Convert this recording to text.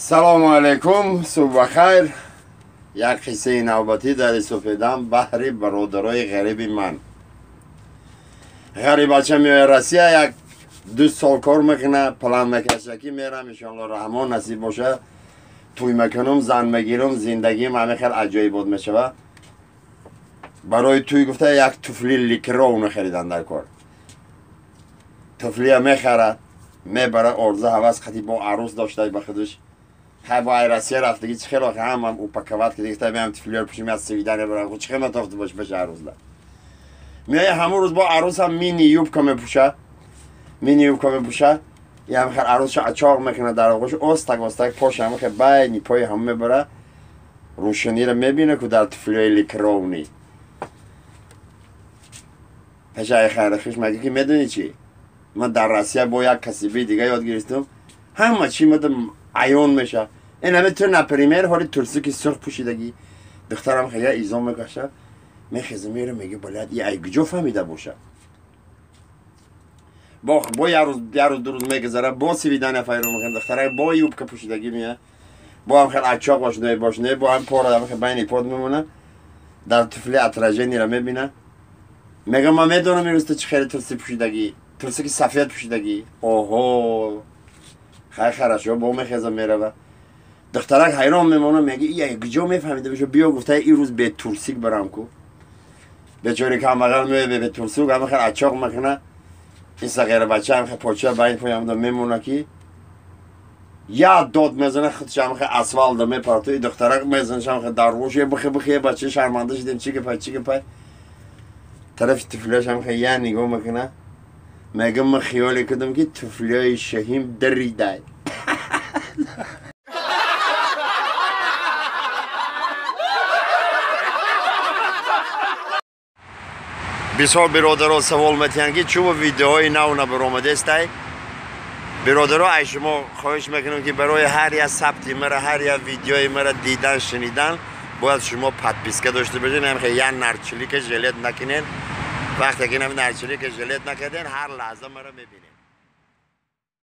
سلام علیکم، صبح بخیر. یک قصه نوبتی در سفیدم بحری برادرای غریب من. غریب بچه میای روسیه، یک 2 سال کار میکنه، پلان مکشکی میرم، انشالله رحمان نصیب باشه توی میکنم، زن میگیرم، زندگیم همه خیلی عجایب بود میشه. برای توی گفته یک طفلی لیکرا اونو خریدن در کار. طفلی میخره میبره ارزه حوض خطی با عروس داشته به خودش. با ایراسیه رفتگی چه خیلی آخه هم او پکوات که دیگه تایی هم تفلیار پوشیم از سویدن برای خود چه خیلی نتاخته باشه بشه عروس ده میای همون روز با عروس هم مینی یوب که میپوشه یه هم خیلی عروسش اچاق میکنه در آقاش استک پاش همه که بینی پای هم میبره روشنی رو میبینه که در تفلیای لیکرونی پشه خیلی خوش مگه که میدونی چی؟ من در روسیه با یک کسی دیگه یاد گرفتم همه چی مدام عیان میشه. این همه تو نپریمیر حالی ترسی که سرخ پوشیدگی دخترم خیلی ایزان میکشه میخیزه میره میگه باید یه ایگجو فهمیده باشه. با یه روز 2 روز میگذره با سویدن فایرو میکنه دختره با یوب که پوشیدگی میه با هم خیلی اچاق باشنه با هم پاره دمه که بین پاد میمونه در طفلی اتراژنی رو میبینه میگه من میدونم این روز تو چه خیلی ترسی پوشیدگی ترسی که سفید پوشیدگی اوهو خیلی خرشو با میخیزه میره دخترک حیران میمونه میگه یک جو میفهمیده بشه بیا گفته این روز به ترسیک برم کو بیچاره که هم بغل میوه به ترسیک هم خیلی اچاق میکنه این صغیر بچه هم خیلی پاچه بین پای هم میمونه که یاد داد میزنه خودش هم خیلی اسفالده میپره توی دخترک میزنش هم خیلی در روش بخی بچه شرمنده شدیم چی که پای طرف تفلیاش هم خیلی یه نگاه میکنه میگه من خیالی کدم که تفلیای شهیم دریده بسیار برادرها سوال میتونن که چوب ویدیوهای نو برآمده است. برادرها ای شما خواهش میکنم که برای هر یک ثبتی مرا هر یک ویدیوی مرا دیدن شنیدن باید شما پدپیسکه داشته باشین. هم یه نرچلی که ژلت نکنین وقتی که نرچلی که ژلت نکردین هر لحظه مرا میبینین.